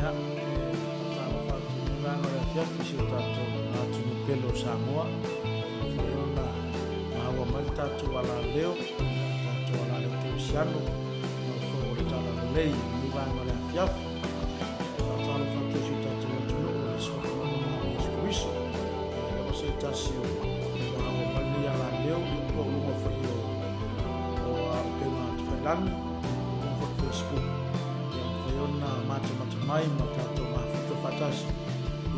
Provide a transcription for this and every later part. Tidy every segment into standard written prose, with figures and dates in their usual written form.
Ya, talo fatu ngano ya fiafi si tato atu ni pelo Samoa. Fiona mawa mal tato wala leo, tato wala leo siano. No fo le tala lei ni ngano ya fiafi. Talo fatu si tato tuno le so no Kristo. Ko se tasio mawa mal ni ala leo ko mo fo yo. O a pena tfailan ko Facebook. Fiona mata mai matato mafuta fatasi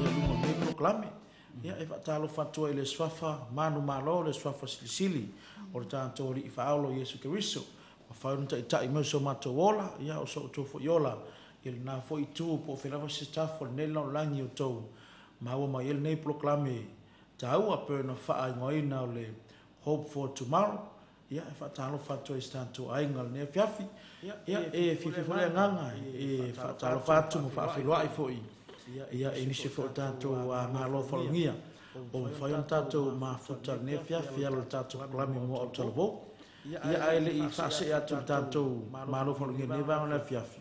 ia lunga me proklame ia e fatalo fatua ile swafa manu malo le swafa silisili o le tato ri faalo Yesu Kristo ma faunta ita i so mato wola ia o so to fo yola il na fo itu po felava stafo nelo langi o to ma o ma il nei proklame tau a perna fa ngoi na le hope for tomorrow ia e fatalo fatua istanto aingal ne fiafi ia e fifi fo le nganga e fatalo fatu mo fa filwa i foi ia e nisi fo tato a malo folngia o fa tato ma futa ne fiafi al tato klami mo o talbo ia ai le i fa se atu tato malo folngia ne va na fiafi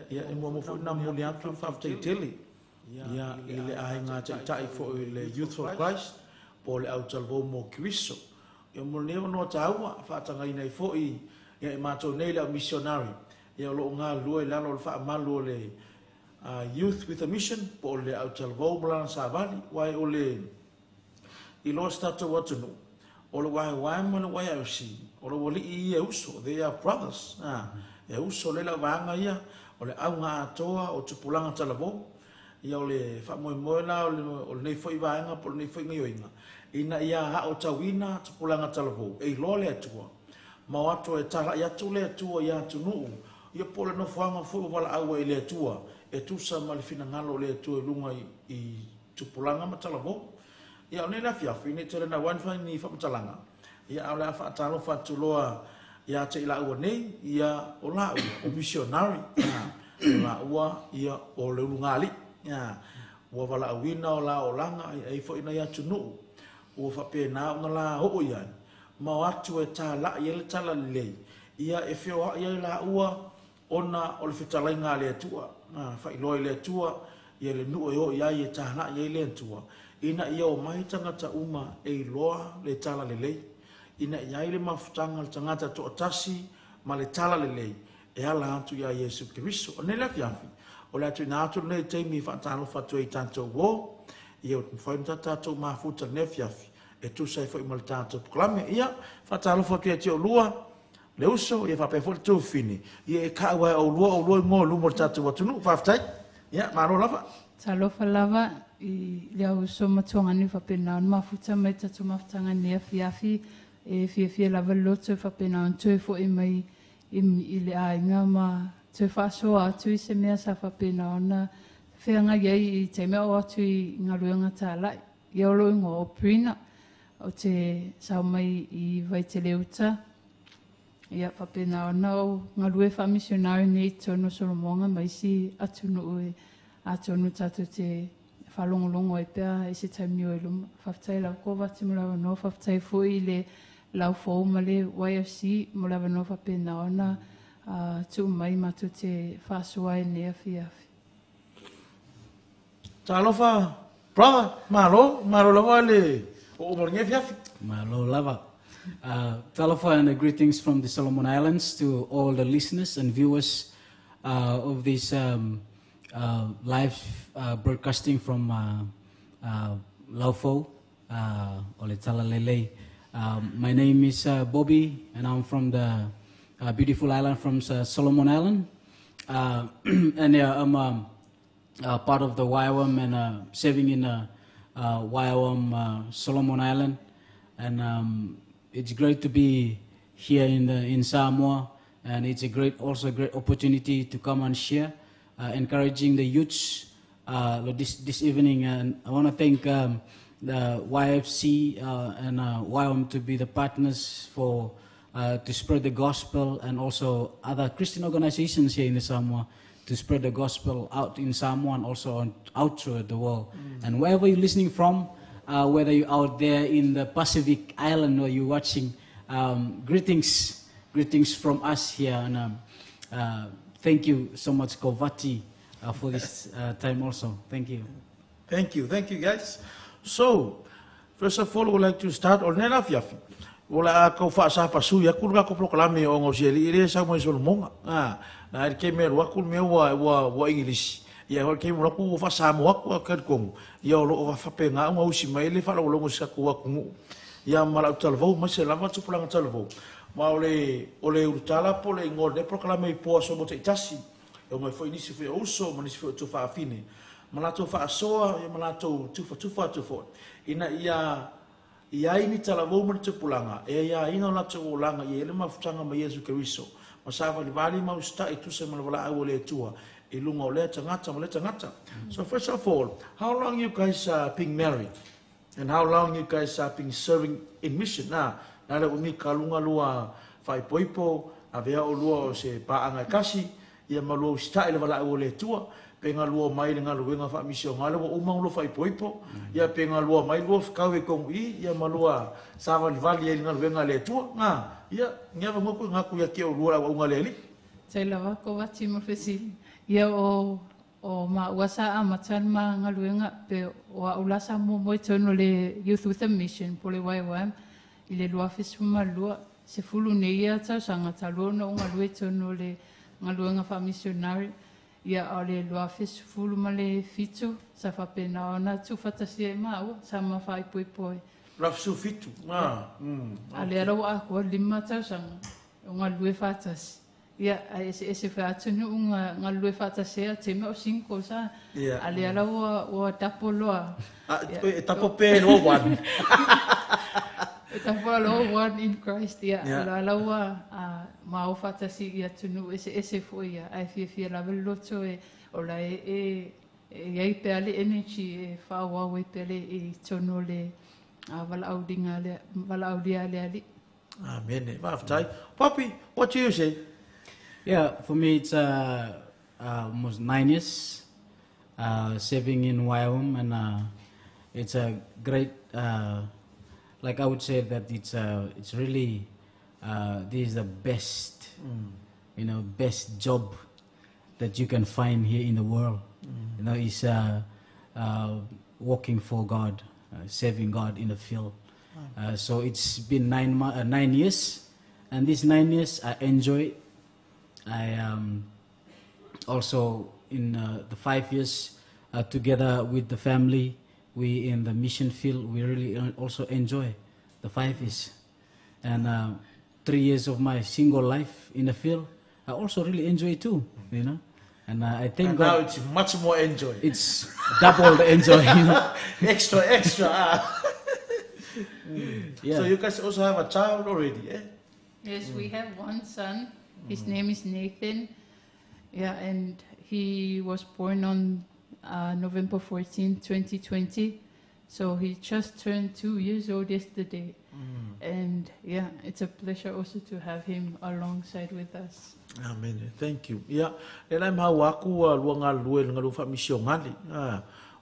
ia e mo fo na mo le atu fa tele ia ile ai nga tai fo le youth for Christ po le au talbo mo Kristo e mo ne no taua fa tanga ina i foi ia e mato nei le missionary ia lo nga lua la lo fa malu le youth with a mission po le au talvo blan savali wai ole I lost that to what to know o le wai mo wai au si o le woli I uso they are brothers e uso le la vanga ia o le au nga atoa o tupulanga talvo ia ole fa mo na o le nei foi vanga po nei foi ngioinga ina ia ha o tawina tupulanga talvo e lo le atua ma watu e tala ia tule atua ia tunu ia pole no fanga fu wala awa ile atua e tusa malfina ngalo le atua lunga I tupulanga matalavo ia ne la fiafi ne tele na wan fa ni fa matalanga ia ala fa talo fa tuloa ia te ila ua nei ia o la o missionary la ua ia o le lungali ia wa wala awina o la o langa ai fo ina ia tunu o fa pe na ngala ho ia ma watu e tala ia le tala le ia e fio ia la ua ona o le fitalainga le atua fa iloi le atua ia le nu o ia ia tala ia le atua ina ia o mai tangata uma e loa le tala le ina ia le mafutanga le tangata to atasi ma le tala le e ala atu ia Yesu Kristo o ne la fiafi o le atu na atu ne teimi fa talo fa tu I tanto wo ia o fa tato mafuta ne fiafi e tu sai foi mal tanto proclame ia fa talo fa tu e lua le uso ia fa pe fo tu fini ia e ka wa o lua mo lu mo tatu wa tunu fa ftai ia maro lava talo fa lava I le uso matonga ni fa pena ma futa mai tatu maftanga ne fiafi e fia lava loto fa pena tu fo I mai I le ainga ma tu fa so atu I se mea sa fa pena ona feanga ia I te mea o atu I ngaruanga tala ia lo ngo prina o te sau mai I vai te leuta ia whapena o nau ngarue wha missionary nei tono Solomonga mai si atunu ue atunu tatu te whalongolongo e pia e se taimi o iluma whaftai lau ko wati mo lawa no whaftai fui le lau fōu ma le YFC mo lawa no whapena o na tu mai matu te whasua e nea fiafi talofa brother malo lava le o mornge fiafi malo lava Talofa and greetings from the Solomon Islands to all the listeners and viewers of this live broadcasting from Laufo, Oletalalele. My name is Bobby and I'm from the beautiful island from Solomon Island. And I'm part of the YWAM and serving in YWAM Solomon Island. And it's great to be here in Samoa, and it's also a great opportunity to come and share, encouraging the youths this evening. And I want to thank the YFC and YWAM to be the partners for to spread the gospel, and also other Christian organizations here in Samoa to spread the gospel out in Samoa and also out throughout the world. And wherever you're listening from, whether you're out there in the Pacific Island or you're watching, greetings from us here. And thank you so much, Kovati, for this time also. Thank you. Thank you guys. So, first of all, we'd like to start on Nela Fiafi. Wala kau fa sa pasu ya kun ko proklame o ngosieli ile sa mo solmonga. Na ke me wa kun me wa English. Ya ho ke mo ko fa sa mo ko ka ko. Ya lo fa pe nga mo usi mai le fa lo ngo sa ko ku. Ya mala talvo ma se lava tu pulang talvo. Ma ole utala pole ngol de proklame po so mo te tasi. O mai foi nisi foi oso mo nisi foi tu fa fine. Malato fa soa ya malato tu fa ina ia ini tala vou mo te pulanga e ia ina la te ulanga e le mafutanga ma Yesu Kristo ma sava li vali ma usta e tu se ma wala o le tua e lunga o le tangata. So first of all, how long you guys being married and how long you guys been serving in mission na le umi kalunga lua fai poipo avea o lua o se paanga kasi ia ma lua usta e le wala o le tua penga lua mai le ngalo wenga fa mission ngalo o uma lo fai poipo ia penga lua mai lo kawe kong I ia malua sava vali le ngalo wenga le tua nga ia ngava ngoko ngaku ia ke o lua o ngale li Sai lava ko wati mo fesi. Ia o ma wasa a matan ma ngalo wenga pe o ulasa mo mo tono le youth with a mission pole wai ile lua fesu ma lua se fulu ne ia ta sanga talo no ngalo tono le ngalo wenga fa missionary. Ia ole loa fesu fulu ma le fitu sa fa pena ona tu fatasi e mau sa ma fai poi. la fesu fitu Ale aro a ko lima tau sang nga lue fatasi. Ia ese fa tunu nga lue fatasi te me o 5 sa. Ale aro o tapo loa. Tapo pe no one. Tapo lo one in Christ ia ala mau fatasi ia tunu ese foi ia ai fia la veloto e ola e pe ale energy e fa wa we pele e tonu le vala audia le ali. Amen. Papi, what do you say? Yeah, for me it's almost 9 years serving in YWAM, and it's a great like I would say that it's really this is the best best job that you can find here in the world. Is working for God, serving God in the field. So it's been 9 years, and these 9 years I enjoy it. I also in the 5 years together with the family, we in the mission field, we really also enjoy the 5 years. And 3 years of my single life in the field, I also really enjoy it too, And I think and now it's much more enjoy. It's double the enjoy, Extra. Yeah. So you guys also have a child already, eh? Yes, we have one son. His name is Nathan. Yeah, and he was born on November 14, 2020. So he just turned 2 years old yesterday. And yeah, it's a pleasure also to have him alongside with us. Amen. Thank you. Yeah. Ela mau aku luanga luel ngalu fa mission ngale.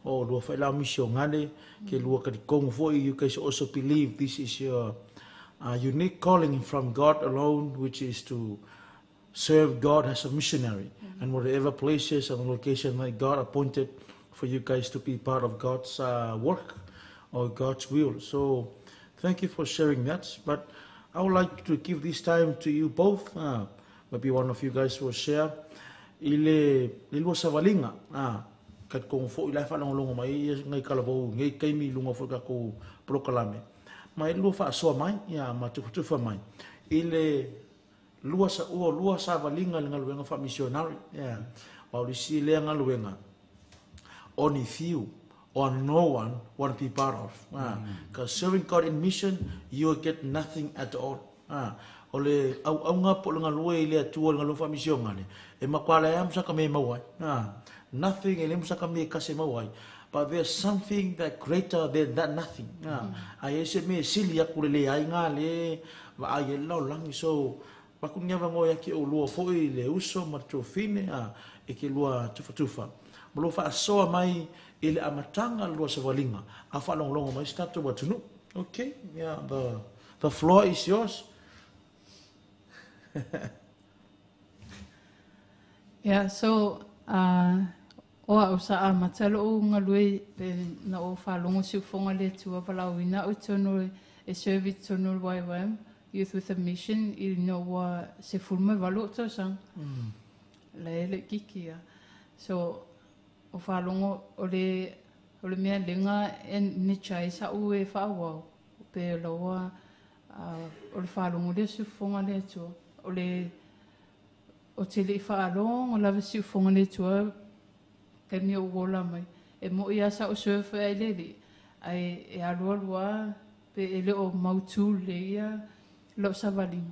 Oh, lua fa la mission ngale ke lua ka kong fo you guys also believe this is your unique calling from God alone, which is to serve God as a missionary and whatever places and locations that God appointed for you guys to be part of God's work or God's will. So thank you for sharing that. But I would like to give this time to you both. Maybe one of you guys will share. Ile sa valinga. Kat kong fo ila fa longo mai ngai kalavo ngai kaimi lunga fo ka ko proklame. Mai lu fa so mai ya ma tu fa mai. Ile lua sa valinga ngaluenga fa missionary. Yeah. Wa si le ngaluenga. Only few or no one want to be part of. Because serving God in mission, you will get nothing at all. Ole au nga po nga lue ile atu nga lu fa mission ngane. E makwala ya msa kame mawai. Nothing ele msa kame kase mawai. But there's something that greater than that nothing. Ai se me sili ya kulele ai ngale va ai lo lang so pakunya va ngoya ki o lu fo ile uso matofine e ki lua tufa. Bolo fa soa mai ile amatanga lua sa valinga. Afa longo mai statu watunu. Okay? Yeah, the floor is yours. Yeah, so Oa o sa a matalo o ngalui pe na o whalongo si ufonga le tua palawina o tono e service tono YWAM, Youth with a Mission, I no wa se fulma valo to sang. Le kikia. So o whalongo o le mea lenga en ni chai sa ue whawa pe loa o le whalongo le si ufonga le tua. O te li whaalong o lava si ufonga le tua ke ni o wola mai. E mo ia sa o surfer ai leli. Ai e alua pe ele o mautu le ia lo sa valing.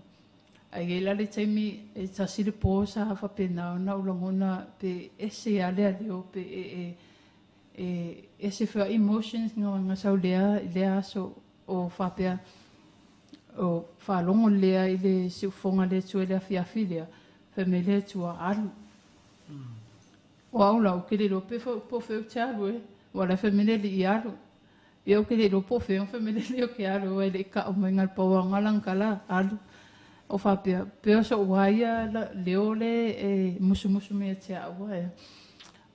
Ai e lale taimi e tasile po sa hafa pe na ulangona pe ese ale o pe ese for emotions nga sa lea so o whapea o whalongo lea i le si ufonga le tua lea fiafi lea. Family tua alu. O au lau ke le rope po feo te alu e. Wala family li I alu. I au ke le rope feo family li o ke alu e le ka o maingal paua ngalang kala alu. O whapea. Peo so waia leo le e musu mea te alu e.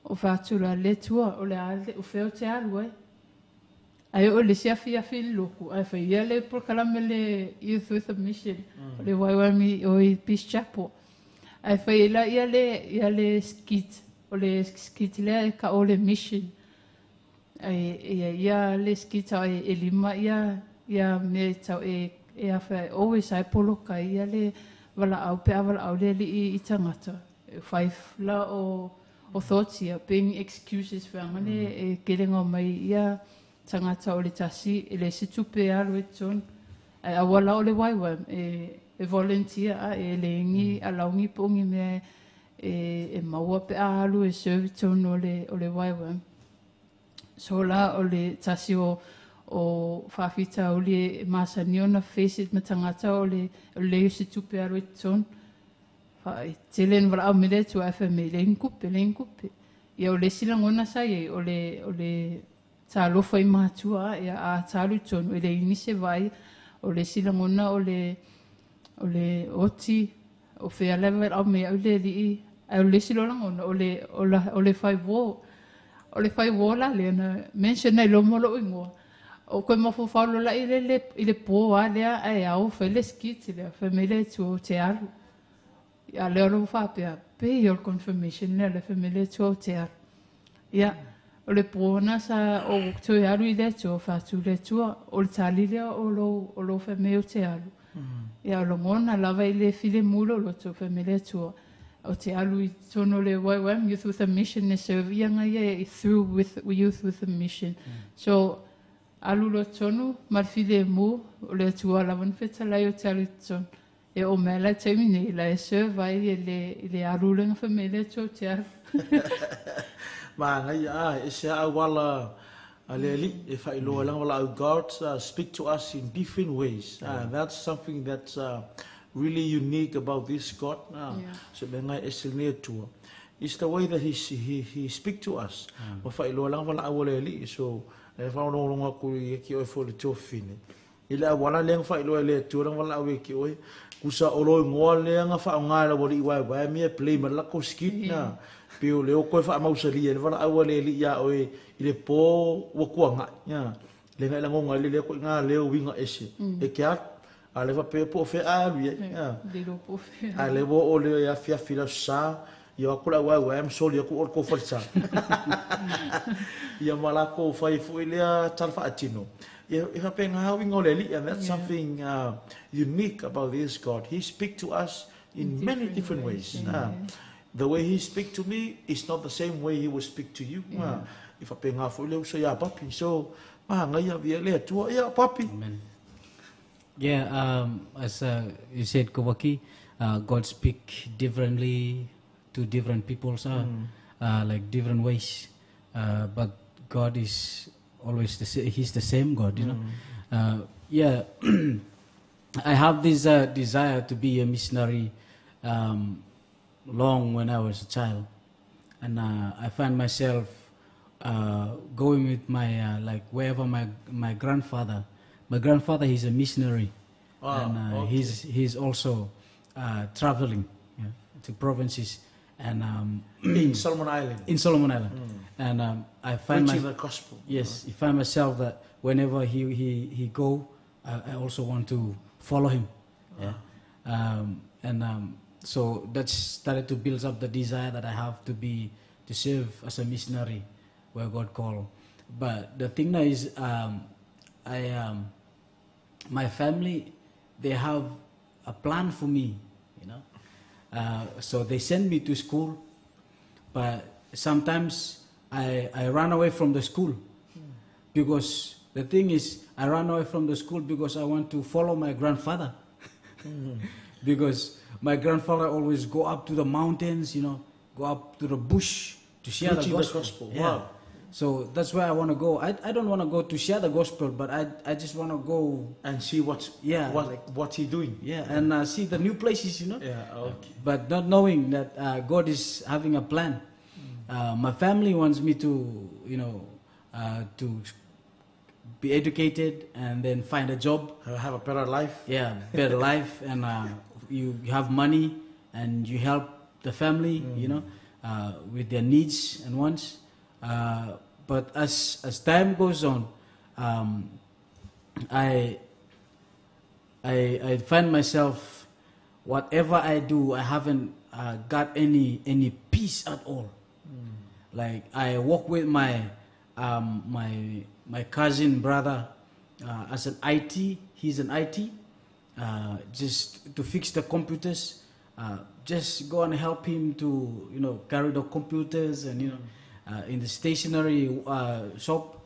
O whatula le tua o le ale o feo te alu e. Ai o le sia fia fil loku. Ai whai ia le por kalame le Youth with a Mission. O le waiwami o I Peace Chapel. Ai whai ia le skit. O le skit lea ka o le mission. Ia le skit au e lima ia me tau e a whai always ai poloka ia le wala au pe awala au le li I tangata. Whai la o thoughts ia being excuses whangane e kerenga mai ia tangata o le tasi e le situ pe alu e ton. Ai awala o le waiwam e volunteer e le ingi a laungi pongi me e maua pe alu e service o le waiwam. So la o le tasi o whawhita o le masani o na face it matangata o le situ pe alu e ton. Telen wala au mele tu FMA le inkupe. Ia o le silangona sai o le talofa I matua ia a talu ton o le inise vai o le silangona o le oti o fea level au mea o le li o le silangona o le fai wo la le na mention nei lo molo ingoa o koe mawhawhalo la I le po a lea ai au fai le skiti lea fai mele tu o te aru ia leo lo whapea pe your confirmation lea le fai mele tu o te aru ia o le pōna sa o tui aru I le tu o whatu le tua o le tali lea o lo fai me o te aru ia o lo ngona lava I le file mulo lo tu fai me le tua o te alu I tono le YWAM Youth with a Mission ne serve ianga ia through with Youth with a Mission. So alu lo tono marfile mu o le tua lawan fetalai o te alu ton. E o mela taimi nei la e serve ai le alu lenga famile to te alu. Ma ngai e se awala aleli if I know lang God speak to us in different ways. That's something that's really unique about this God. So bengai esilne tua. It's the way that he speak to us. Ma fa ilo lang wala awaleli so e fa no longa ku ki o fo le tofine. Ila wala leng fa ilo le tua lang wala awe ki o kusa olo ngole nga fa ngala wali wa mi play ma la ko skit na. Pio leo ko fa mausali e wala awaleli ya o ile po wo kuanga ya. Lenga la ngonga le ko nga leo winga ese. E kia ale va pe po fe a lui ale vo o le ya fia fila sa yo akula wa am so le ko ko falsa ya mala ko fai fu ile talfa atino if I pay how we ngoleli and that's something unique about this God. He speak to us in many different ways. The way he speak to me is not the same way he will speak to you. If I pay how fu le so ya papi so ma ngai ya via le tu ya papi. Amen. Yeah, as you said, Kowaki, God speak differently to different people, like different ways. But God is always He's the same God, you know. Yeah, I have this desire to be a missionary long when I was a child, and I find myself going with my like wherever my grandfather. My grandfather, he's a missionary, and he's also traveling to provinces, and In Solomon Island. in Solomon Island. And I find Preaching the gospel. yes, I find myself that whenever he go, I also want to follow him. Yeah. So that started to build up the desire that I have to serve as a missionary where God called. But the thing now is, my family, they have a plan for me, you know. So they send me to school, but sometimes I run away from the school because the thing is, I run away from the school because I want to follow my grandfather. Because my grandfather always go up to the mountains, you know, go up to the bush to share the gospel. Yeah. Wow. So that's where I want to go. I don't want to go to share the gospel, but I just want to go And see what he doing. yeah, and see the new places, you know. Yeah, okay. But not knowing that God is having a plan. My family wants me to, you know, to be educated and then find a job. Have a better life. Yeah, better life, and you have money and you help the family, you know, with their needs and wants. But as time goes on, I find myself, whatever I do, I haven't got any peace at all. Like I work with my cousin brother as an IT. He's an IT, just to fix the computers. Just go and help him to, you know, carry the computers and, you know, in the stationery shop.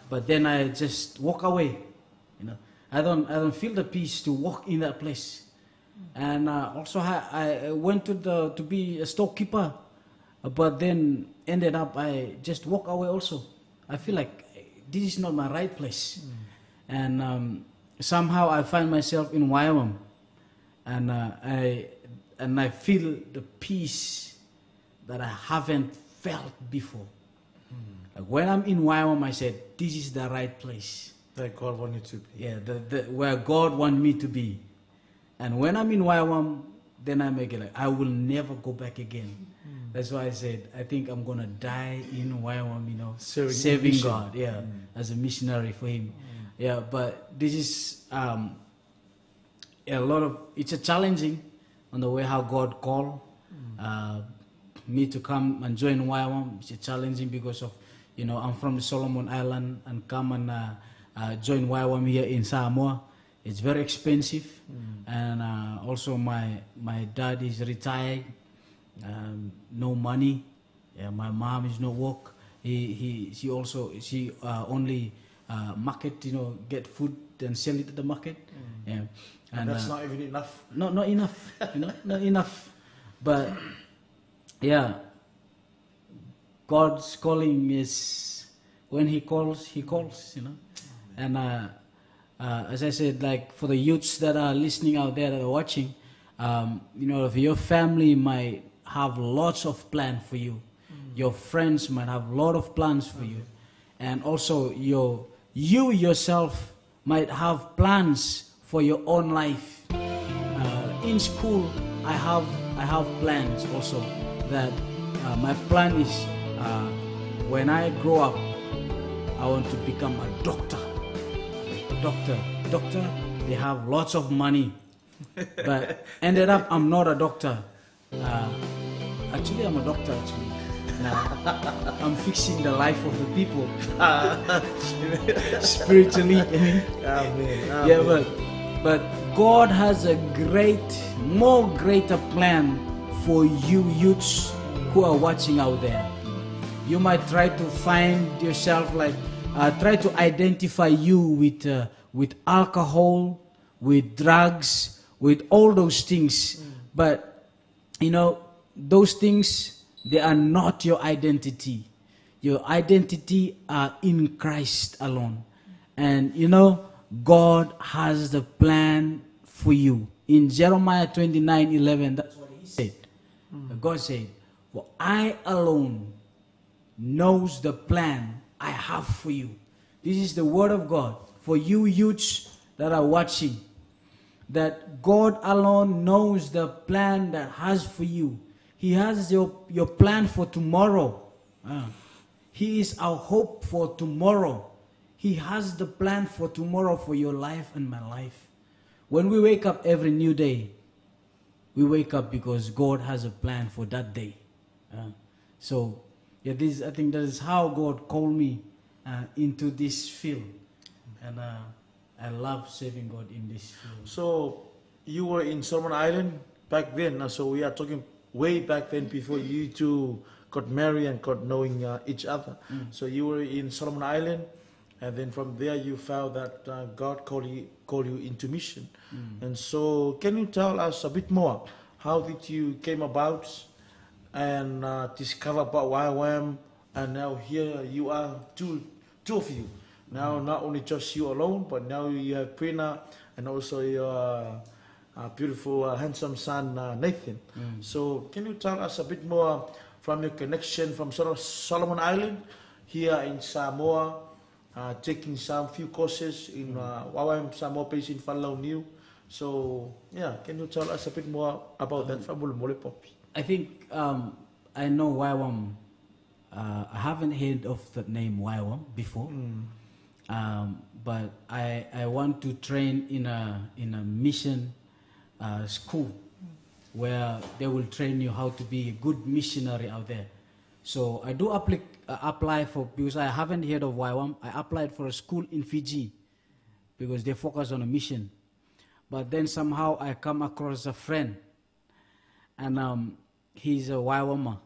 But then I just walk away. You know, I don't feel the peace to walk in that place. And also I went to be a storekeeper, but then ended up I just walk away also. I feel like this is not my right place. And somehow I find myself in Wyoming, and I feel the peace that I haven't felt before. Like when I'm in Wyoming, I said, this is the right place. That God wanted to be. Yeah, where God wants me to be. And when I'm in Wyoming, then I make it like, I will never go back again. That's why I said, I think I'm going to die in Wyoming, you know, serving God, yeah, as a missionary for Him. Yeah, but this is it's a challenging on the way how God called me to come and join Wyoming. It's challenging because of, you know, I'm from the Solomon Island and come and join Wyoming here in Samoa. It's very expensive, and also my dad is retired, no money. Yeah, my mom is no work. She only market, you know, get food and sell it at the market. Yeah, and that's not even enough. Not enough, you know, not enough. But yeah, God's calling is when He calls, you know. And as I said, like for the youths that are listening out there that are watching, you know, if your family might have lots of plans for you, your friends might have a lot of plans for you, and also you yourself might have plans for your own life. In school, I have plans also that my plan is when I grow up, I want to become a doctor. Doctor, they have lots of money, but ended up I'm not a doctor. Actually, I'm a doctor. Actually, I'm fixing the life of the people spiritually. Amen. Yeah, but God has a greater plan for you youths who are watching out there. You might try to find yourself like. Try to identify you with alcohol, with drugs, with all those things. But, you know, those things, they are not your identity. Your identity are in Christ alone. And, you know, God has the plan for you. In Jeremiah 29:11, that's what He said. God said, "For I alone knows the plan I have for you." This is the word of God for you youths that are watching. That God alone knows the plan that has for you. He has your plan for tomorrow. He is our hope for tomorrow. He has the plan for tomorrow for your life and my life. When we wake up every new day, we wake up because God has a plan for that day. So, yeah, I think that is how God called me into this field. And I love serving God in this field. So, you were in Solomon Island back then. So, we are talking way back then before you two got married and got knowing each other. So, you were in Solomon Island. And then from there you found that God called you into mission. And so can you tell us a bit more? How did you came about and discover about YWAM? And now here you are, two of you. Now not only just you alone, but now you have Prina and also your beautiful, handsome son Nathan. So can you tell us a bit more from your connection from Solomon Island here in Samoa? Taking some few courses in YWAM Samoa based in Falau New. So yeah, can you tell us a bit more about that? I think I know YWAM. I haven't heard of the name YWAM before, but I want to train in a mission school where they will train you how to be a good missionary out there. So I do apply for, because I haven't heard of YWAM, I applied for a school in Fiji because they focus on a mission. But then somehow I come across a friend, and he's a YWAMer,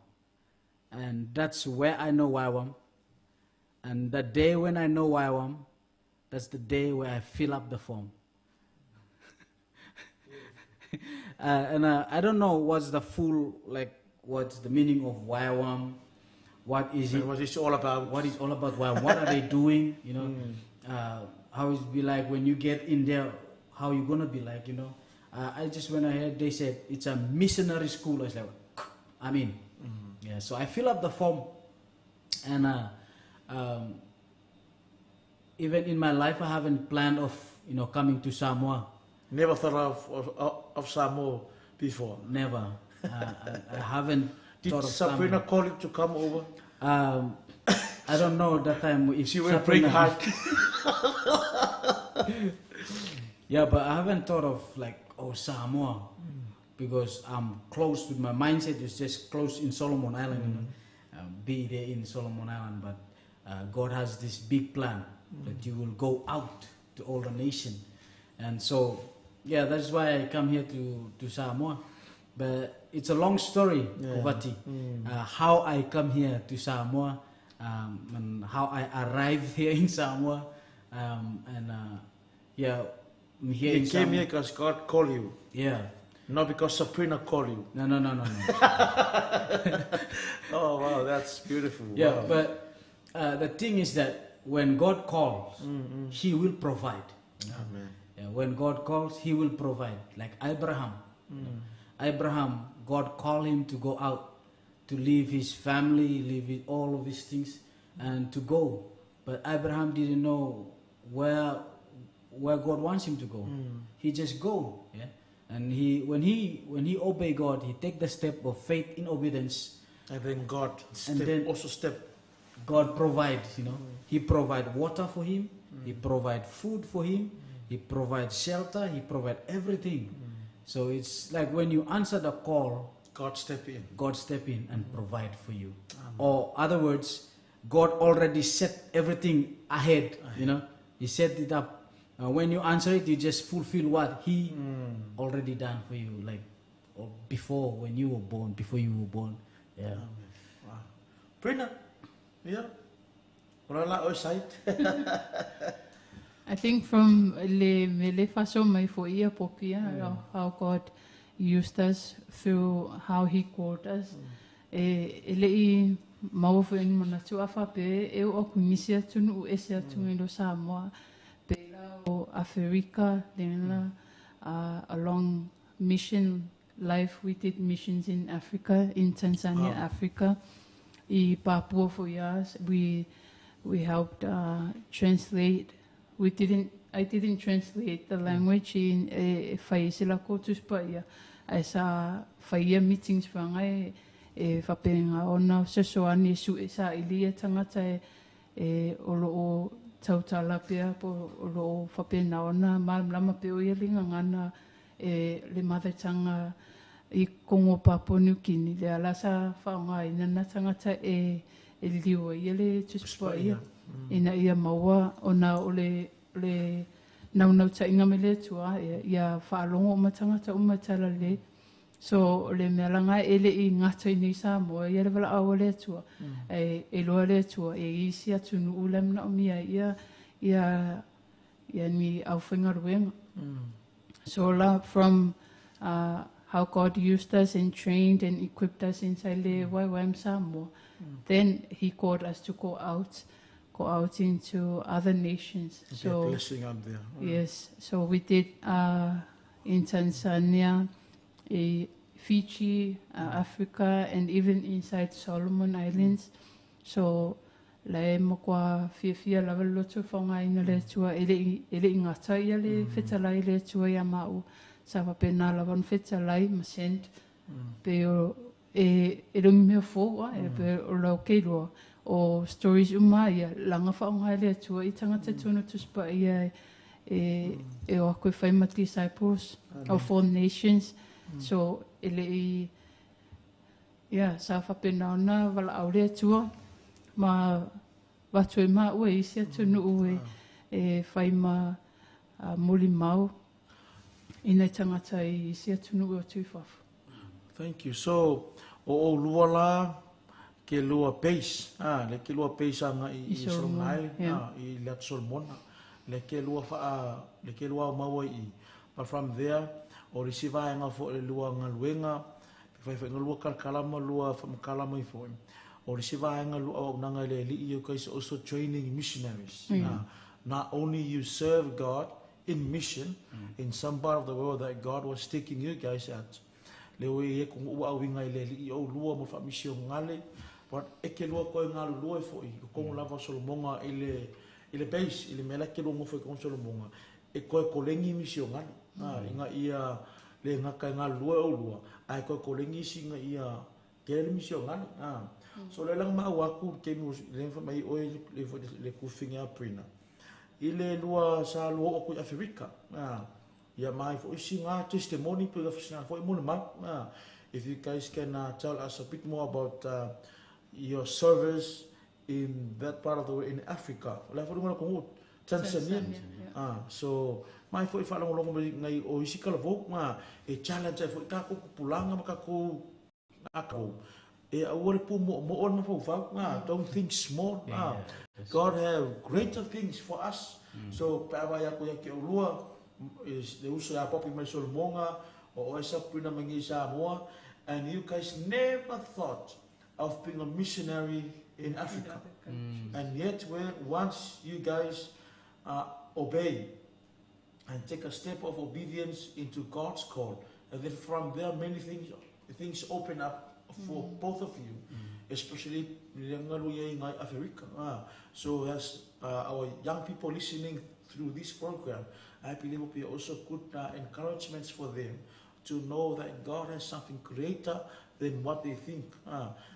and that's where I know YWAM. And the day when I know YWAM, that's the day where I fill up the form. And I don't know what's the full, what's the meaning of YWAM. What is it? What is it all about? What is all about? What are they doing? You know, how it be like when you get in there? How you gonna be like? You know, I just when I heard they said it's a missionary school, I was like, I'm in. Yeah. So I fill up the form, and even in my life, I haven't planned of coming to Samoa. Never thought of Samoa before. Never. I haven't. Did Sabrina call you to come over? I don't know that time if she will bring her. Yeah, but I haven't thought of Samoa, because I'm close with my mindset is just close in Solomon Island, be there in Solomon Island. But God has this big plan that you will go out to all the nation, and so yeah, that's why I come here to Samoa. But it's a long story, Kovati, how I come here to Samoa, and how I arrived here in Samoa, yeah, I'm here in Samoa. You came here because God called you. Yeah. Not because Sabrina called you. No. Oh wow, that's beautiful. Yeah, wow. but the thing is that when God calls, He will provide. Amen. Yeah, when God calls, He will provide. Like Abraham. Abraham, God called him to go out, to leave his family, leave all of these things, and to go. But Abraham didn't know where God wants him to go. He just go, yeah. And when he obey God, he take the step of faith in obedience. And then God God provides, He provide water for him. He provide food for him. He provide shelter. He provide everything. So it's like when you answer the call, God step in. God step in and provide for you. Or other words, God already set everything ahead. He set it up. When you answer it, you just fulfill what He already done for you, or before when you were born, before you were born. Yeah. Wow. Prina, yeah. I think from le faso mai for ia popia, how God used us through how He called us. Ele mau fo in mana tu afa pe e o kumisia tunu ese atu ndo Samoa pe o Africa then along mission life. We did missions in Africa, in Tanzania, Africa. I Papua for years we helped translate. I didn't translate the language in Faisila Kotus, but I saw 5 year meetings from whapenga ona sesoani su e sa ilia tangata o loo tautala pia po o loo whapena ona lama pe o ialinga ngana le mathetanga I Kongo Papua New Guinea le alasa whaonga ina na tangata e liwa ia le tuspa ia ina ia maua ona o le nau ta inga mele tua ia whaalongo o matangata o matala le so le mealanga ele I ngata I sa moa ia le wala awa le tua e loa le tua e isi atunu ulam na o mia ia ni au whinga ruenga so la from how God used us and trained and equipped us inside the YWAM Samoa. Then He called us to go out into other nations. So blessing up there. yes, so we did in Tanzania, Fiji, Africa, and even inside Solomon Islands. So la e makwa fia lava loto whaunga ina le tua ele ingata ia le whetalai le tua ia mau. Sa whapena la wan whetalai ma sent pe o e rungi mea fōua pe o lau keiroa o stories ia langa whaunga le atua I tangata tunu tuspa ia e o koe whaima disciples of 4 nations so ele sa whapena ona wala au le atua ma watu ma ua isi atunu ue e whaima muli mau ina tangata I isi atunu ua tuifafu. Thank you. So, o lua la ke lua pace, le ke lua pace anga I Solomon Island, I Lat Solomona, le ke lua maua I. But from there, o risiva anga fo le lua ngaluenga, fai lua kalama lua makalama I fo. O risiva anga lua o nanga le li you guys also training missionaries. Not only you serve God in mission in some part of the world that God was taking you guys at. Leo e kung ua winga I le li o lua mo fa mission ngale, but e ke lua ko ngalu lua fo I kung lava Solomonga ile base ile mela ke lua mo fo kung Solomonga e ko kolengi mission ngale. Inga ia le ngaka ngalu lua o lua ai ko kolengi singa ia ke mission ngale. So le lang maawaku ke mo le fa mai o le ku finga prina. Ile lua sa lua o ku Afrika. Yeah, my testimony if you guys can tell us a bit more about your service in that part of the world in Africa. Tanzania. So my for if I don't long ngai o isikala vo e challenge for ka ko pulanga maka ko ako e awore pu mo on fo fa don't think small. God have greater things for us. So pa ya ko ya ke lua is the uso ya popi mai Solomonga o esa prina mangi Samoa, and you guys never thought of being a missionary in Africa. And yet once you guys obey and take a step of obedience into God's call, and then from there many things open up for both of you, especially in Africa. So as our young people listening through this program, I believe it will be also good encouragements for them to know that God has something greater than what they think.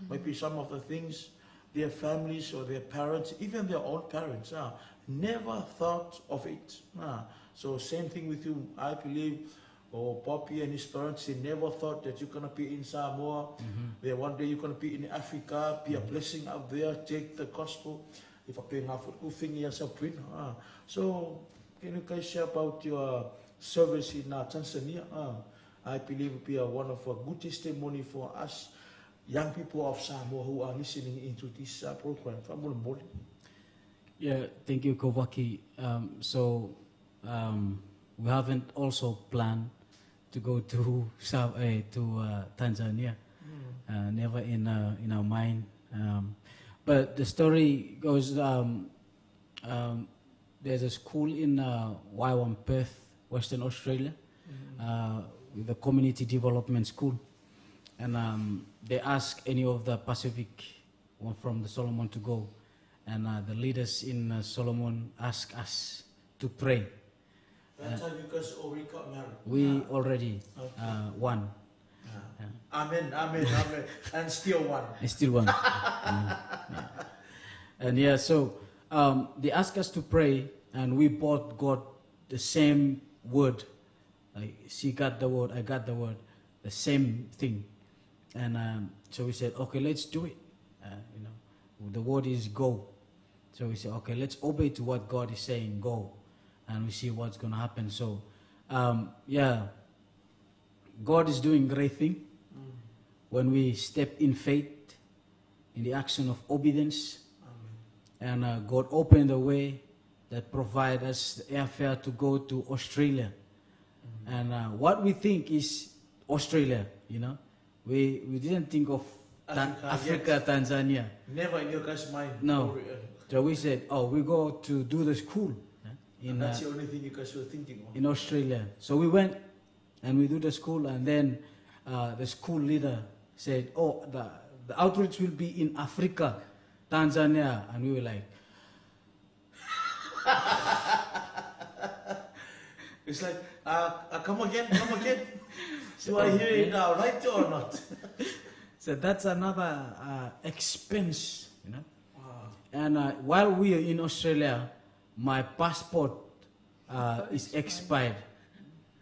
Maybe some of the things their families or their parents, even their own parents, never thought of it. So same thing with you, I believe, or Poppy and his parents, they never thought that you're going to be in Samoa. That one day you're going to be in Africa, be a blessing out there, take the gospel. If I pay enough for thing yourself, so can you guys share about your service in Tanzania? I believe it will be one of a good testimony for us young people of Samoa who are listening into this program. Yeah, thank you, Kovaki. We haven't also planned to go to Tanzania. Never in our mind. But the story goes. There's a school in YWAM Perth, Western Australia, with a community development school. And they ask any of the Pacific one from the Solomon to go. And the leaders in Solomon ask us to pray. That time you guys already got married? We already won. Amen, amen, amen. And still one. I still want. Yeah. And yeah, so they asked us to pray, and we both got the same word. Like she got the word, I got the word, the same thing. And so we said, okay, let's do it. The word is go. So we said, okay, let's obey to what God is saying, go. And we see what's going to happen. So, yeah, God is doing great thing when we step in faith, in the action of obedience. Amen. And God opened the way that provide us the airfare to go to Australia. And what we think is Australia, we didn't think of Africa, Tanzania. Never in your guys' mind. No. So we said, we go to do the school. That's the only thing you guys were thinking of. In Australia. So we went and we do the school, and then the school leader said, the outreach will be in Africa, Tanzania. And we were like, it's like, come again. Do I hear it now, right or not? So that's another expense, Wow. And while we are in Australia, my passport is expired,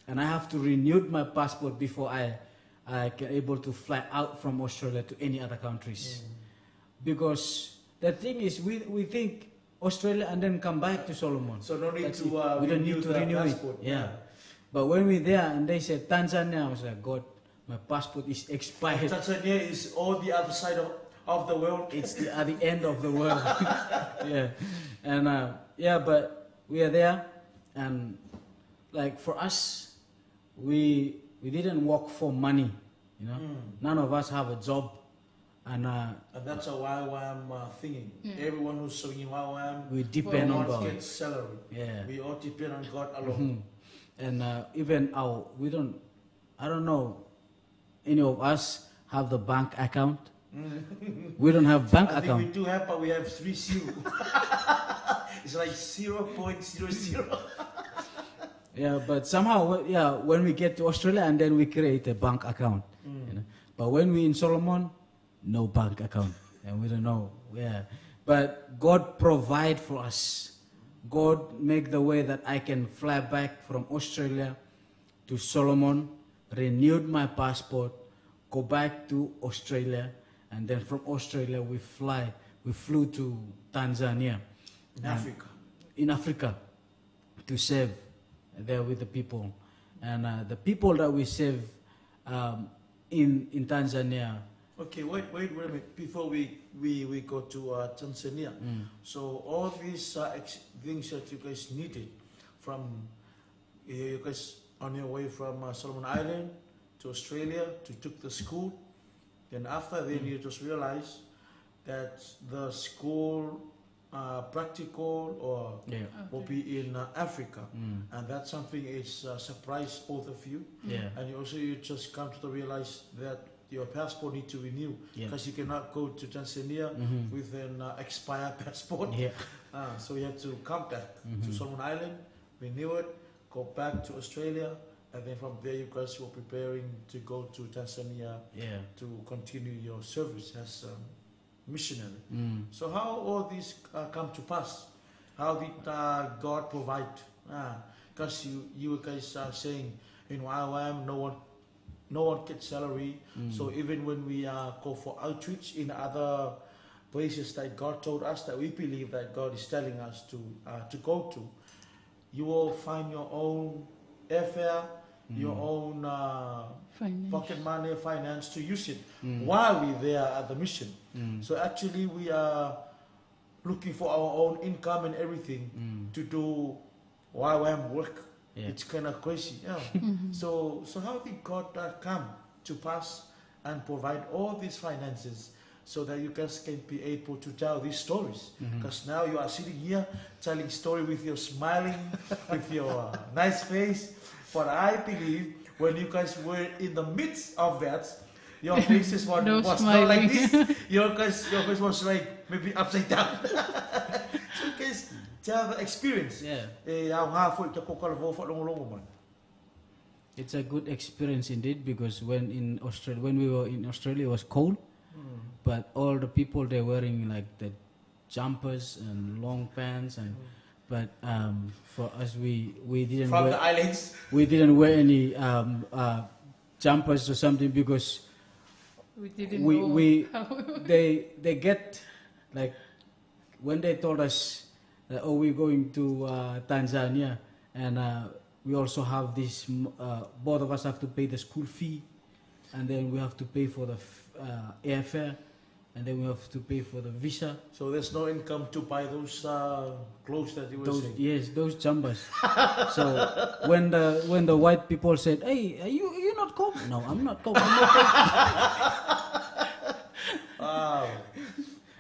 and I have to renew my passport before I can able to fly out from Australia to any other countries. Because the thing is, we think Australia and then come back to Solomon. So no need to we don't need to renew it. Yeah. But when we're there and they said Tanzania, I was like, God, my passport is expired. Tanzania is all the other side of the world. It's at the end of the world. Yeah. And but we are there, and like for us, we didn't work for money, None of us have a job. And that's a YWAM thinking. Everyone who's serving in YWAM, we depend on God. Gets salary. Yeah. We all depend on God alone. And even I don't know, any of us have the bank account. We don't have bank account. I think we do have, but we have 3 0. It's like 0.00. Yeah, but somehow, when we get to Australia and then we create a bank account. But when we in Solomon, no bank account, and we don't know. Yeah, but God provide for us. God make the way that I can fly back from Australia to Solomon, renewed my passport, go back to Australia, and then from Australia we flew to Tanzania. In Africa, to serve there with the people. And the people that we serve in Tanzania. Okay, wait a minute. Before we go to Tanzania, so all these things that you guys needed from you guys on your way from Solomon Island to Australia to took the school, then after then you just realize that the school practical or will be in Africa, and that's something is surprised both of you, and you just come to realize that your passport need to renew because you cannot go to Tanzania with an expired passport. So you have to come back to Solomon Island, renew it, go back to Australia, and then from there you guys were preparing to go to Tanzania to continue your service as missionary. So how all these come to pass? How did God provide? Because you guys are saying in YWAM no one gets salary. So even when we go for outreach in other places that God told us that we believe that God is telling us to go to, you will find your own airfare, your own pocket money, finance to use it while we're there at the mission. So actually we are looking for our own income and everything to do YWAM work. It's kind of crazy. So how did God come to pass and provide all these finances so that you guys can be able to tell these stories? Because now you are sitting here telling story with your smiling, with your nice face. But I believe when you guys were in the midst of that, your faces was not like this. Your face was like maybe upside down. So guys, tell the experience. It's a good experience indeed, because when we were in Australia, it was cold, but all the people, they're wearing like the jumpers and long pants, and but for us, we didn't From wear, the islands. we didn't wear any jumpers or something, because We didn't know. they get like when they told us that, oh, we're going to Tanzania, and we also have this, both of us have to pay the school fee, and then we have to pay for the airfare, and then we have to pay for the visa. So there's no income to buy those clothes that you were saying. Yes, those jumpers. So when the white people said, "Hey, are you not cold?" No, I'm not cold. I'm not cold. Wow.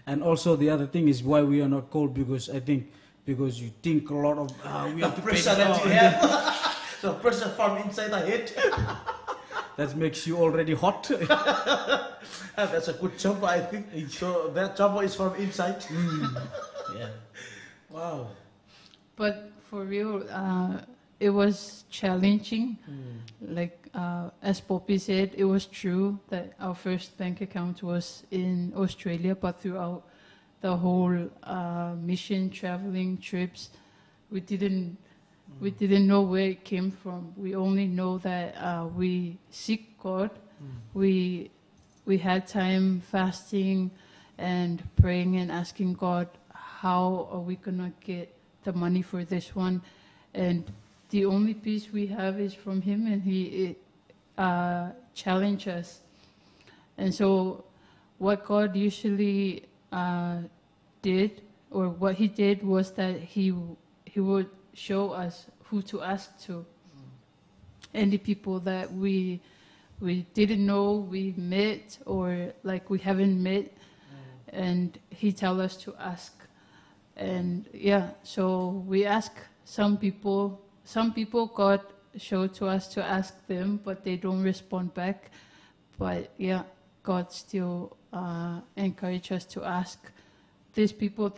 And also the other thing is why we are not cold, because I think because you think a lot of we have to pay Pressure that you have. The pressure from inside the head. that makes you already hot. That's a good jumper, I think. So that jumper is from inside. Yeah. Wow. But for real, it was challenging. Like as Poppy said, it was true that our first bank account was in Australia, but throughout the whole mission, traveling, trips, we didn't know where it came from. We only know that we seek God. We had time fasting and praying and asking God, how are we gonna get the money for this one? And the only peace we have is from Him, and He challenged us. And so, what God usually did, or what He did, was that He would show us who to ask to. Any people that we didn't know we met, or like we haven't met, and He tell us to ask. And yeah, so we ask some people God showed to us to ask them, but they don't respond back. But yeah, God still encourage us to ask these people,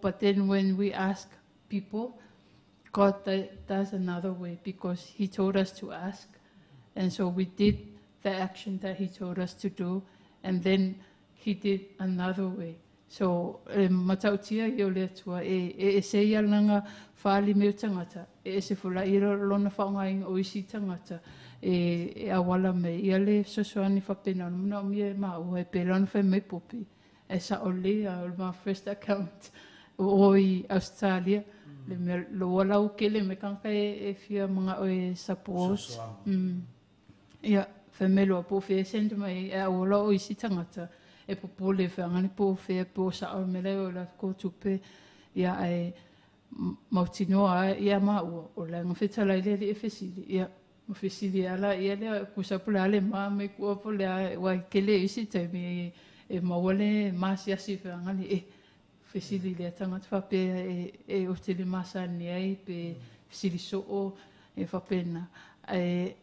but then when we ask people, God does another way, because He told us to ask. And so we did the action that He told us to do, and then He did another way. So matautia I o le atua e se ia langa whaali meu tangata, e se fula i lona whaongainga o isi tangata, e awala me ia le sosoani whapena muna o mia ma ua e pelana whai mai Popi, e sa o lea o ma first account o i Australia. Le me lo wala o kele me kanka e fia mga o e support. Ia, whamelo a po fea sendu mai e awala o isi tangata. E popo le whangani po whea po sa au me leo la kōtupe ia e mautinoa ia maua o la ngawhita lai le e whesili ia mawhesili ala ia lea kusapula ale maa me kua po lea wai kele isi taimi e mawale maasi asi whangani e whesili lea tangata whapea e o te le masani ai pe whesili soo e whapena ia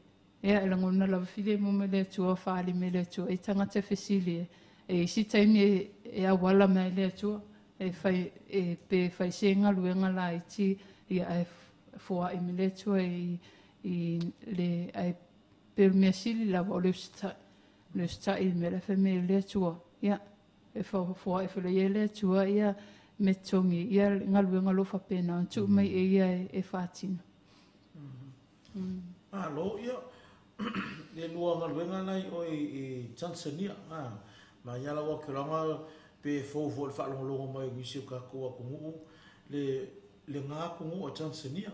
e langona la while mo me lea tua whaali me lea tua e tangata whesili e isi taimi e awala me lea tua e pe fai senga luenga la iti ia e fua i me lea tua i le ai per mea sili la o le sta i me le fe me lea tua ia e fua e fule ia lea tua ia me tongi ia nga luenga lo fa pena tu mai e ia e fatina Alo ia le lua nga luenga nai o i Tanzania ma yala wa kiranga pe fo le fa longo mai ngisi ka ko ku le nga ku o Tanzania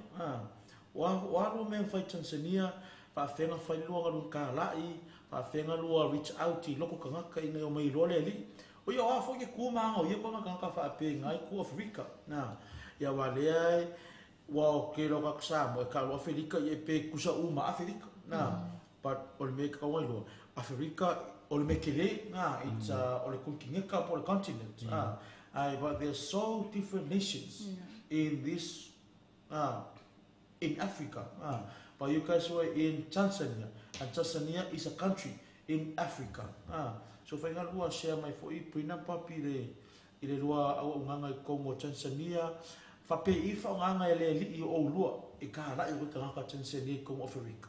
wa lo men fa Tanzania fa fenga fa lua nga ka lai fa fenga lua reach out i loko kanga ka ina o mai lo le li o ia wa fo ke ku ma o ia ko ma ka fa pe ngai ku Africa na ya wa le ai wa ke lo ka sa mo ka lo Africa e pe kusa uma Africa na but o me ka wa lo Africa o le mekele it's o le kontinga po le continent but there's so different nations in this in Africa but you guys were in Tanzania, and Tanzania is a country in Africa so fa nga lua share mai fo i prina papi le lua au nganga i Kongo Tanzania fa pe i fa nganga le li o lua e ka la i ka Tanzania Kongo Africa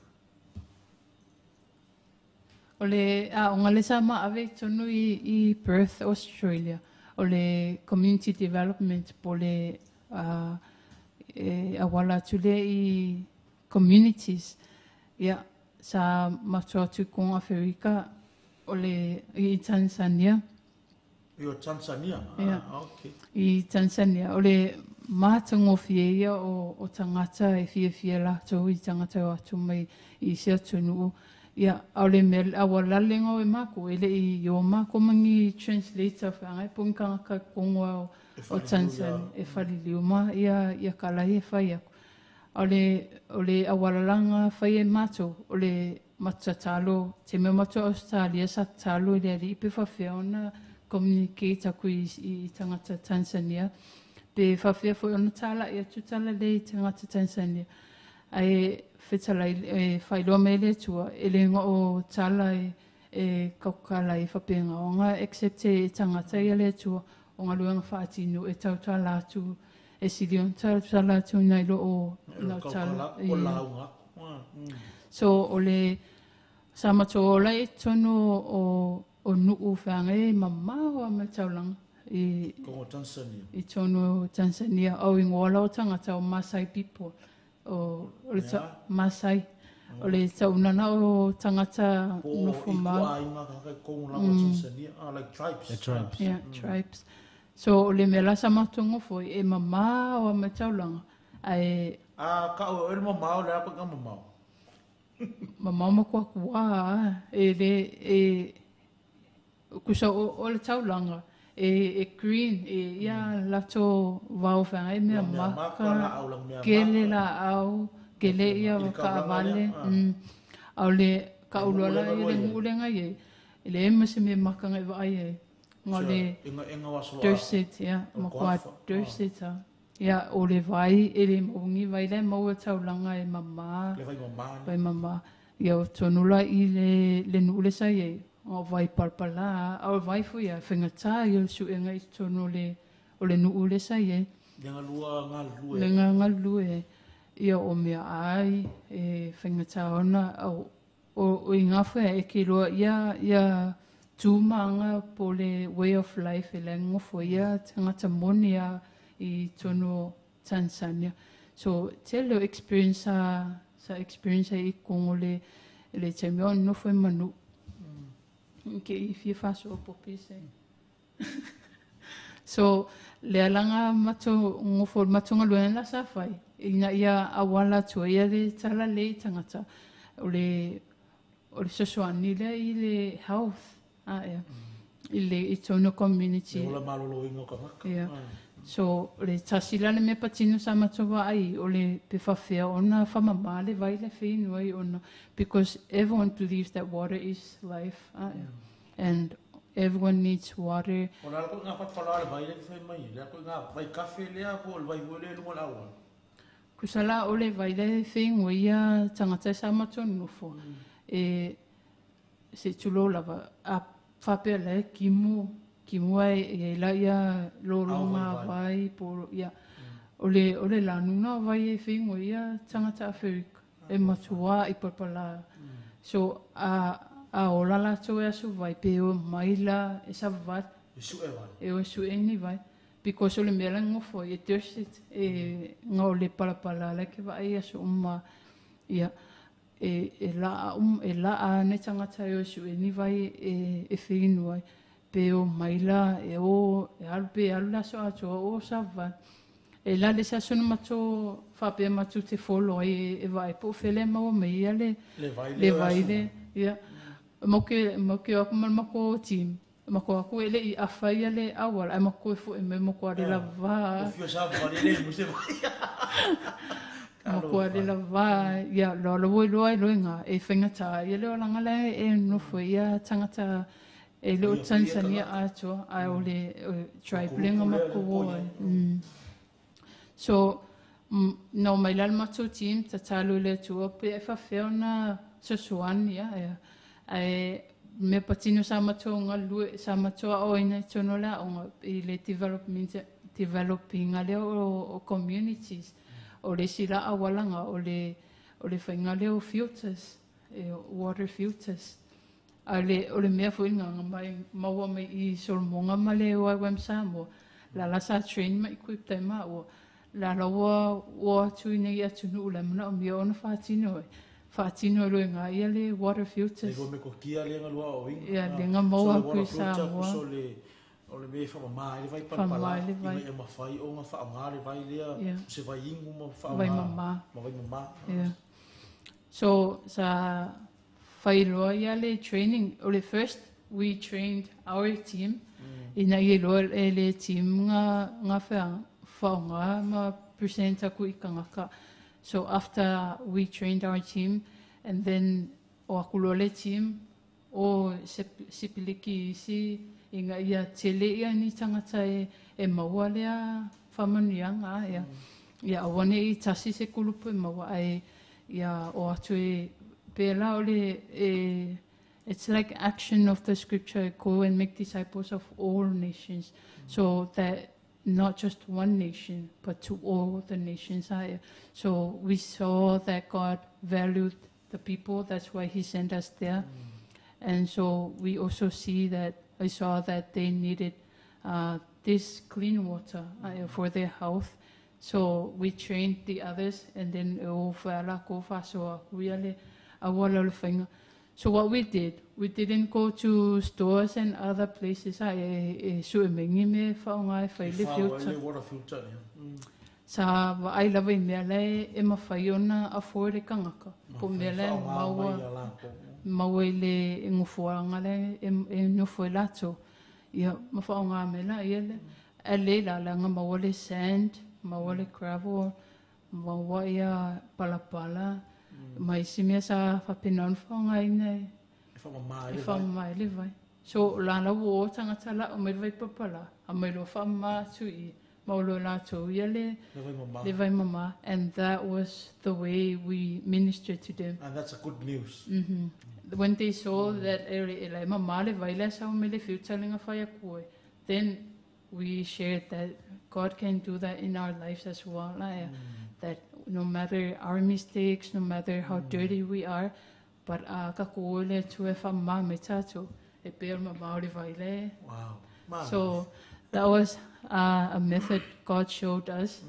O le le sa ma ave tonu i Perth, Australia. O le community development po le awala tule i communities. Ia sa matua tu kong Afrika o le i Tanzania. Io Tanzania? Okay. I Tanzania. O le mātango fie ia o tangata e fie la tau i tangata o atu mai i sia tunu. Ia, au le mele awalalenga o e mako, ele i o mako mangi translator whangai, pungkanga ka kongo o Tanzania, e whali liuma, ia kalai e whai ako. O le awalalanga whai e mato, o le matatalo, te mea mato Australia sa talo, ele ali ipe whawhiaona communicate aku i tangata Tanzania. Pe whawhia fo ona tala, ia tutala le i tangata Tanzania. Ai whetala e whailoa mele tua, e lenga o tala e kaukala i whapenga. O ngā accepte e tangata i le tua, o ngā luanga whaatinu e tau tala atu e silion tala atu nailo o nau tala. O launga. So o le samato o lai tonu o nuu whangai mamau a me taulanga. Kongo Tanzania. I tonu Tanzania, au i ngola o tangata o Maasai people. O le Maasai. O le taunana o tangata nufumau. Po i inga ka kongo langa Tanzania. Like tribes. The tribes. Yeah, tribes. So o le mela sa matungo foi e mamau a me taulanga. Ai Ka o ele mamau le apa ka mamau. mamau makua kua e kusa o le taulanga. E green, ia lato wau whangai mea maka, gele la au, gele ia ka avale, au le ka ulola i le ngulenga ye, le ema se me maka ngai wa ai ngā le Dursit, ia, makua Dursit, ia, o le vai, e le maungi vai le maua taulanga e mama, vai mama, ia o tonula i le nuule sa ye, o vai palpala, o vai fuia, whengata i o suenga i tono o le nuule sa ye. Lenga ngā lue. Ia o mea ai, e whengata ona, o i ngā whea e ki roa, ia tūmanga po le way of life, e le ngofo, ia tangata monia i tono Tanzania. So, te leo experience sa experience i kongo le te mea nofo e manu. Ke i fia whaso o popi se. So, le alanga ngofo matunga luena la sa whai. Ina ia awala tua, ia le tala le tangata. O le sosoani le i le health. I le tono community. Le ola malolo ingo ka maka. Yeah. So, le tasila le me patino sa matowa ai, o le pewhawhea ona whamamale vai le whenua i ona, because everyone believes that water is life, and everyone needs water. O la ko ngā patwala le vai le whai mai, le ko ngā vai kafe lea ko le vai wole lunga laua. Kusala o le vai le whenua ia tangata sa matonufo, se tulo lava, a whapea le kimu ai e la ia lolonga vai po ia o le lanuna vai e whingo ia tangata Afrika e matua i palpala. So a ola la to e asu vai pe o maila e savat e o su eni vai because o le mela ngofo e Dursit e ngau le palpala le ke vai asu ia e la a ne tangata e o su eni vai e whingo ai pe o maila e alu la so ato o sava e la le sa sonu mato fa pe matu te folo e vai po fele ma o me le vai le ia mo ke aku ma ko team ma ko aku ele i afai le awal ai ma ko fu e me mo ko le lava o fio sa le mo se ma ko le lava ia lo nga e fengata ia le langa le e no fu ia tangata e lo Tanzania ato ai o le tribe lenga mako so no mai la mato team tatalo le tu pe fa feona sosuani ai me patino sa mato ngalu sa mato o ina tono la o le developing ale o communities o le sila awalanga o le whainga le o filters water filters Ale ole mea fu inga mai maua mai I Solmonga ma le YWAM Samoa. La la sa train mai equip tai ma o la la wa tu nei atu nu la mana o mea ona whaatino. Whaatino lo nga ia le water filters. Le me ko kia le ngalua o inga. Ia le nga maua kui Samoa. Samoa. O le me whamamā le vai Whamamā panapala. le vai. I mai e mawhai o ngā whaamā le vai lea. Se vai ingu ma whaamā. Vai mamā. Ma vai mamā. Yeah. So sa whairoa ia le training. O le first we trained our team. Ina I loa e le team ngā whaonga ma presenta ku I kangaka. So after we trained our team, and then o akulo le team, o sipiliki isi inga ia tele ia ni tangata e maua lea whamanianga ia. Ia awane I tasi se kulupu e maua ai ia o atu e pēla o le it's like action of the scripture, go and make disciples of all nations. So that not just one nation, but to all the nations. So we saw that God valued the people. That's why He sent us there. And so we also see that, I saw that they needed this clean water for their health. So we trained the others, and then so what we did, we didn't go to stores and other places. Sa ai lava I mea lei e mawhai ona a fōre kangaka. Po mea lei maua I le ngufuanga le e nufo lato. Ia mawhaonga me la ia le. E le la langa maua le sand, maua le gravel, maua ia palapala. Mai si mea sa whapenaun whaonga I nei. E whamamai le vai. So lana wo tangata la o mai vai papala. A mai lo whamama tu I. Maulo lato ia le vai mama. And that was the way we ministered to them. And that's a good news. When they saw that ele mama le vai le sa o me le fiutalinga whai akue, then we shared that God can do that in our lives as well. That no matter our mistakes, no matter how dirty we are, but ka koe le tu e whamama me tato, e pēr mama o le vai le. Wow. So that was a method God showed us.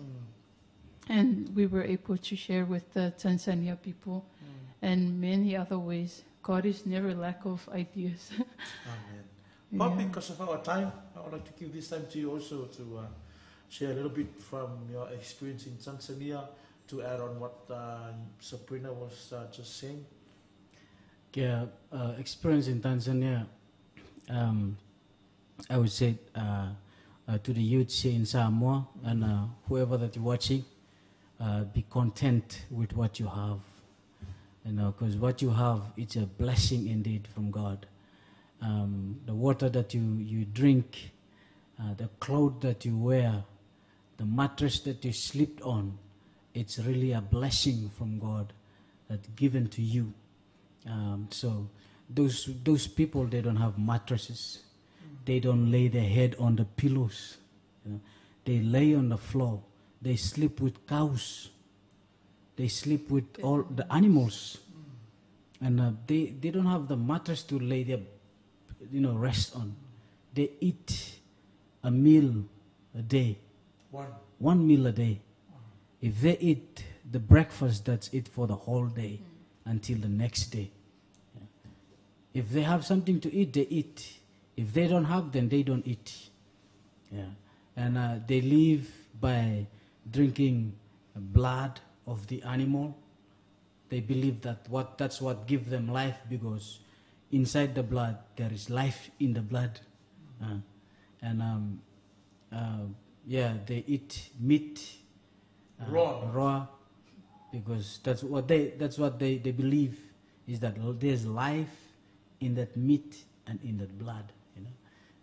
And we were able to share with the Tanzania people and many other ways. God is never lack of ideas. Amen. But because of our time, I would like to give this time to you also to share a little bit from your experience in Tanzania to add on what Sabrina was just saying. Yeah, experience in Tanzania, I would say to the youth here in Samoa and whoever that you're watching, be content with what you have. Because what you have, it's a blessing indeed from God. The water that you drink, the clothes that you wear, the mattress that you sleep on, it's really a blessing from God that's given to you. So those people, they don't have mattresses. They don't lay their head on the pillows. They lay on the floor. They sleep with cows. They sleep with all the animals. And they don't have the mattress to lay their rest on. They eat a meal a day. One meal a day. If they eat the breakfast, that's it for the whole day until the next day. If they have something to eat, they eat. If they don't have, then they don't eat. And they live by drinking blood of the animal. They believe that's what gives them life, because inside the blood there is life in the blood. They eat meat raw, because that's what they believe, is that there's life in that meat and in that blood.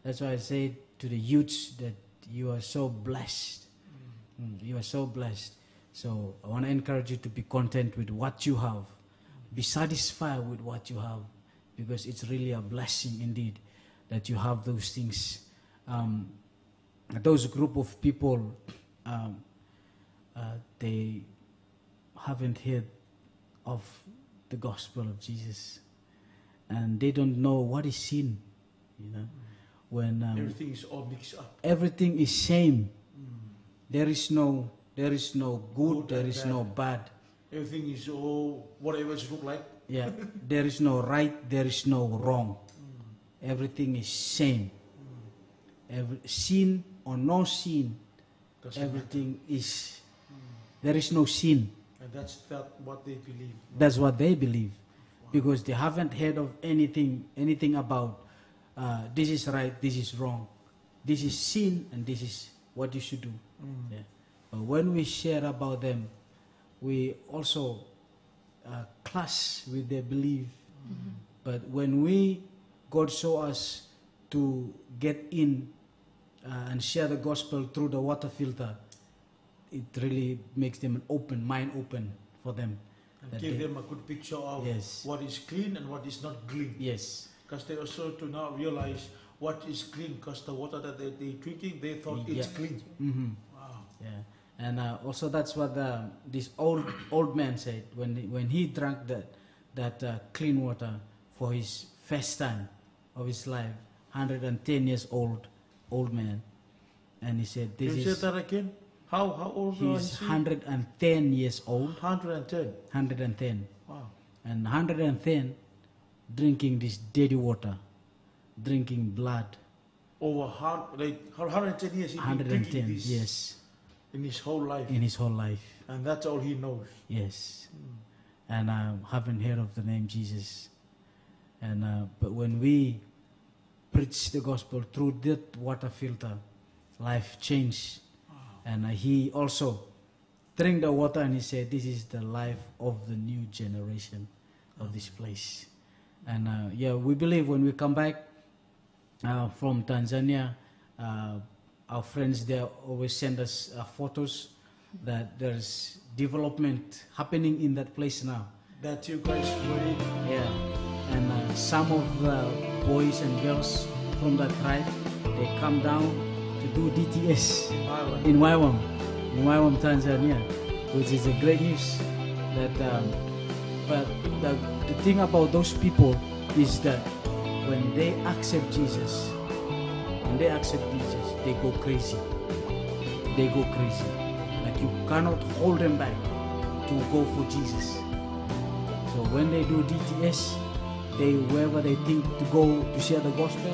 That's why I say to the youths that you are so blessed. You are so blessed. So I want to encourage you to be content with what you have. Be satisfied with what you have, because it's really a blessing indeed that you have those things. Those group of people, they haven't heard of the gospel of Jesus. and they don't know what is sin. You know, when Everything is all mixed up. everything is shame. There is no good, there and is bad. no bad. Everything is all whatever it look like. Yeah, there is no right, there is no wrong. Everything is shame. Sin or no sin, Doesn't everything is. There is no sin. matter. And that's what they believe. That's what they believe, because they haven't heard of anything about this is right, this is wrong, this is sin, and this is what you should do. Yeah. But when we share about them, we also clash with their belief. But when God show us to get in and share the gospel through the water filter, it really makes them an mind open for them. And That give they- them a good picture of Yes. what is clean and what is not clean. Yes. Because they also to now realize what is clean, because the water that they're drinking, they thought it's Yeah. clean. Mm-hmm. Wow. Yeah, and also that's what this old man said when he drank that clean water for his first time of his life, 110 years old man, and he said, Can "This you say is." that again? How old He's is he? 110 years old. 110. 110, Wow. and 110 drinking this dirty water, drinking blood. Over 110 years he's been drinking 110, this yes, in his whole life. in his whole life. And that's all he knows. Yes. And I haven't heard of the name Jesus. And but when we preach the gospel through that water filter, life changed. And he also drank the water and he said, "This is the life of the new generation of this place." And yeah, we believe when we come back from Tanzania, our friends there always send us photos that there's development happening in that place now. That you guys really, Yeah, and some of the boys and girls from that tribe, they come down to do DTS in Waiwam, Tanzania, which is a great news. That, but the thing about those people is that when they accept Jesus, they go crazy. They go crazy. Like you cannot hold them back to go for Jesus. So when they do DTS, wherever they think to go to share the gospel,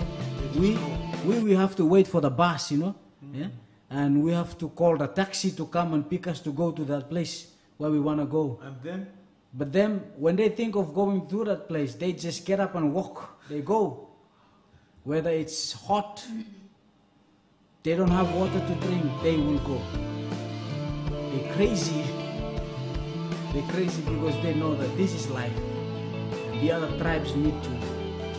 we have to wait for the bus, yeah, and we have to call the taxi to come and pick us to go to that place where we want to go. and then But then when they think of going to that place, they just get up and walk. They go. Whether it's hot, they don't have water to drink, they will go. They're crazy. They're crazy because they know that this is life. And the other tribes need to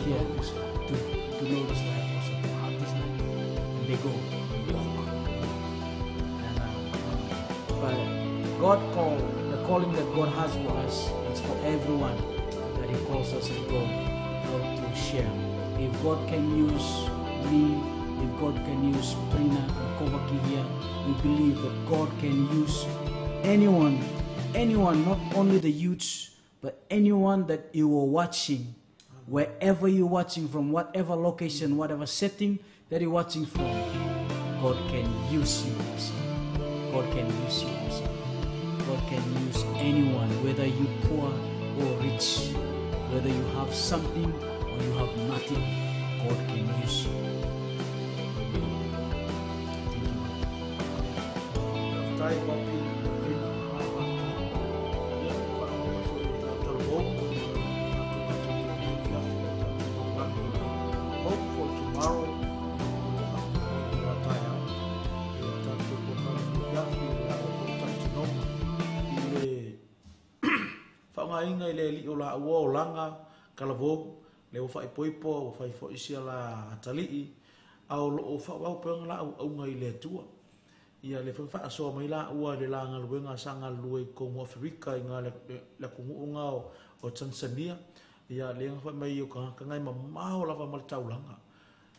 hear this, to know this life also, to have this life. And they go, they walk. And, but God the calling that God has for us, it's for everyone that He calls us to go out to share. If God can use me, if God can use Prina and Kovaki here, we believe that God can use anyone, not only the youths, but anyone that you are watching, wherever you're watching from, whatever location, whatever setting that you're watching from, God can use you also. God can use you also. God can use anyone, whether you're poor or rich, whether you have something or you have nothing, God can use you. try copy. Hope for tomorrow. Whainga le li o la ua o langa kalavou le o fai poipo o fai fo isia la talii au lo o fa wau pe la au ngai le tua ia le fa so mai la ua le la ngal wenga sanga lui ko mo Afrika nga le ko nga o Tanzania ia le fa mai o ka ngai ma mau la fa mal taulanga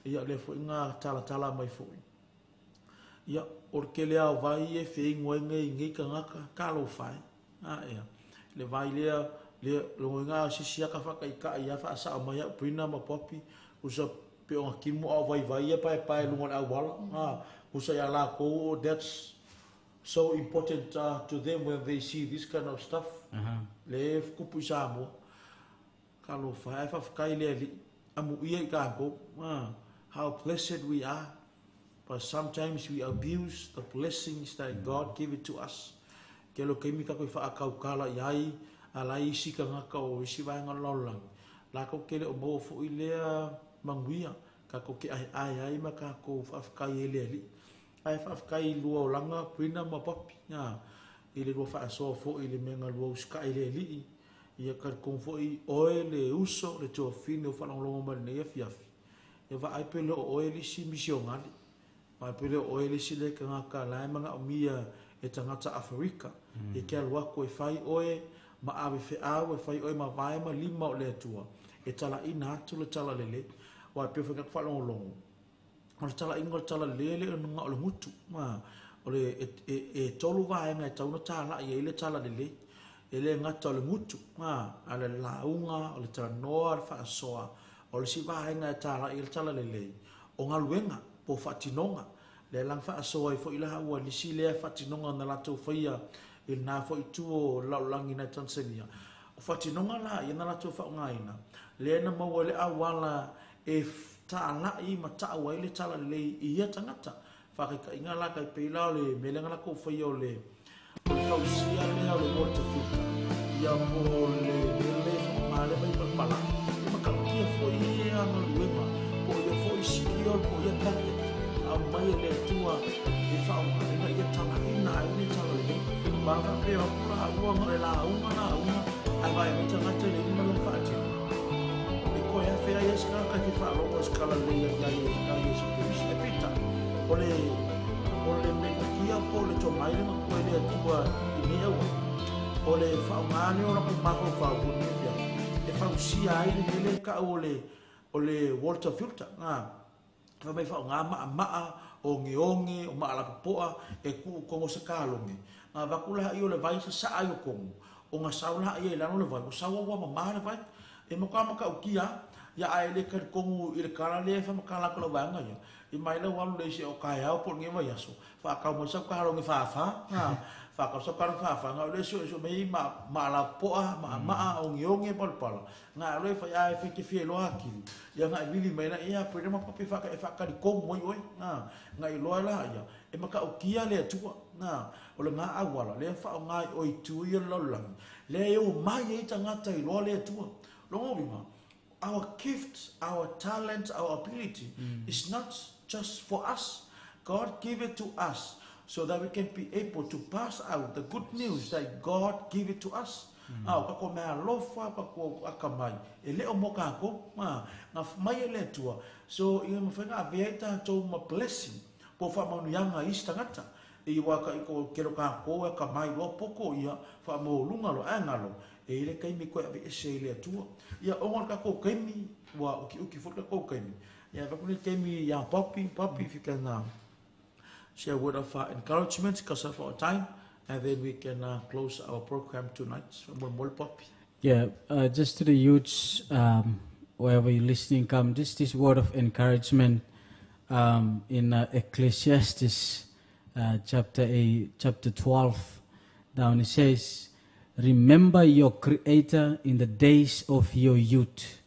ia le fo nga tala mai fo ia o ke le vai e fe ngoi ngai ka ngaka ka lo fai ia le vai lea le lo nga sisia ka fa kai ka ia fa sa ma ya pina ma popi usa pe o kimu au vai pai lungon au wala usa ya la ko that's so important to them when they see this kind of stuff le kupu sa mo kalo fa kai le amu ia ka ko how blessed we are, but sometimes we abuse the blessings that God gave it to us. Kelo kemi ka ko fa akau kala yai ala isi ka ngaka o isi vai ngalolang la ko kele o mo fu ile manguia ka ko ke ai ma ka ko fa ile li ai fa kai luo langa pina ma papi ya ile lo fa so fo ile menga luo ska ile li ia ka ko fo i oile uso le to fino fa lo ma ne fiafi e va ai pelo oile si misionali ma pelo oile si le ka ngaka la manga o mia e tangata Afrika e ke alwa ko e fai oe ma ave fe awe fai oe ma vai ma lima o le tua e tala ina atu le tala lele wa pe fa ka fa longo o tala ingo tala lele o nga o le mutu ma o le e tolu vai nga tau no tala e le tala lele e le ngata o le mutu ma ala launga o le tala noa fa soa o le si vai nga tala e le tala lele o nga luenga po fatinonga le lang fa soa fo ila wa ni si le fatinonga na lato faia il na fo itu la lang ina Tanzania o fatinonga la ina lato fa ngaina le na mo wale awala e ta la I ma ta wa ile tala le ia tangata fa ka inga la ka peila le melenga la ko faia le o fa usia le o le water filter ia mo le ma le mai pa la ma ka ki fo ia no luema po ia fo isikio po ia kate a mai le tua e fa uma ia tala ina ai tala le ba ka pe o la uanga le la una ai vai me tanga te le ina le fati e ko ia fe ia ska ka ki fa lo skala le ia ia se pita ole me kia po le to mai le ko le tua I ne ole fa ngani ona ko ma ko fa ko ni ia e fa si ai le ka ole water filter fa mai fa ma o ngeonge o ma la poa e ku ko se kalonge va kula io le vai sa ayo ko o nga saula ia la no le vai o sawa wa ma le vai e mo ka o kia ya ai le ka ko I le kala le fa ma kala ko va nga ya I mai le wa le se o ka ya o por nge va yaso fa ka mo sa kalonge fa fa ka so ka fa nga le so me ma la poa ma o ngeonge pal nga le fa ya fe ki fe lo aki ya nga vili mai na ia pre ma papi fa ka di ko mo oi nga I lo la ya e ma ka o kia le tua o le nga awala le fa nga o I tu I lo lang le o mai e tangata I lo le tua lo mo our gift our talent our ability is not just for us. God gave it to us so that we can be able to pass out the good news that God gave it to us. Ka ko me alofa pa ko akamai e le o moka ko nga mai le tua so I mo fenga avieta to ma blessing po fa manu yanga istangata I wa ka ko kero ka ko ka mai lo poko ia fa mo lunga lo angalo e le kai mi ko ave se le tua ia o ka ko kai mi wa uki fo ka ko kai mi ia va ko kai mi ya papi if you can share a word of encouragement because of our time and then we can close our program tonight more papi just to the youths wherever you're listening come just this word of encouragement in Ecclesiastes chapter 12 down it says remember your Creator in the days of your youth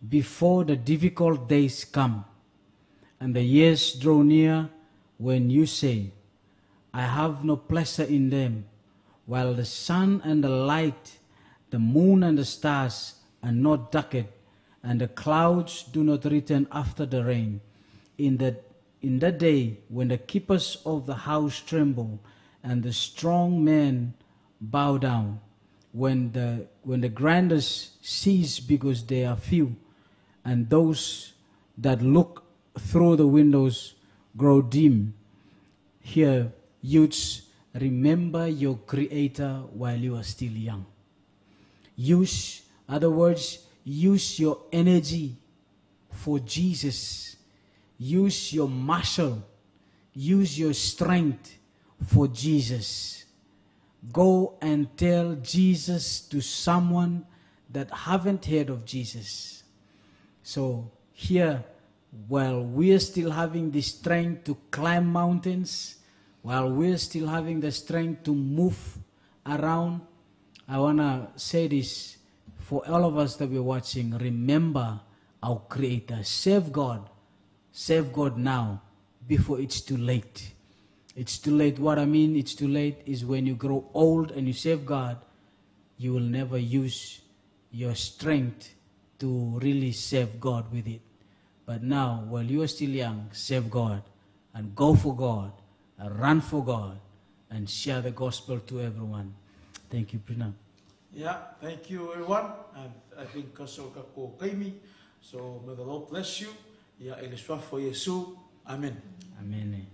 before the difficult days come and the years draw near when you say I have no pleasure in them while the sun and the light the moon and the stars are not darkened and the clouds do not return after the rain in that day when the keepers of the house tremble and the strong men bow down when the grandest cease because they are few and those that look through the windows grow dim. Here, youths, remember your Creator while you are still young. Use your energy for Jesus. Use your muscle. Use your strength for Jesus. go and tell Jesus to someone that haven't heard of Jesus. So here, while we're still having the strength to climb mountains, while we're still having the strength to move around, I want to say this for all of us that we're watching. Remember our Creator. Serve God. Serve God now before it's too late. It's too late. What I mean it's too late is when you grow old and you serve God, you will never use your strength to really serve God with it. But now, while you are still young, serve God and go for God and run for God and share the gospel to everyone. Thank you, Prina. Yeah, thank you everyone. And I think Kasolka Kaimi. So may the Lord bless you. Yeah, it is for Jesus. Amen. Amen.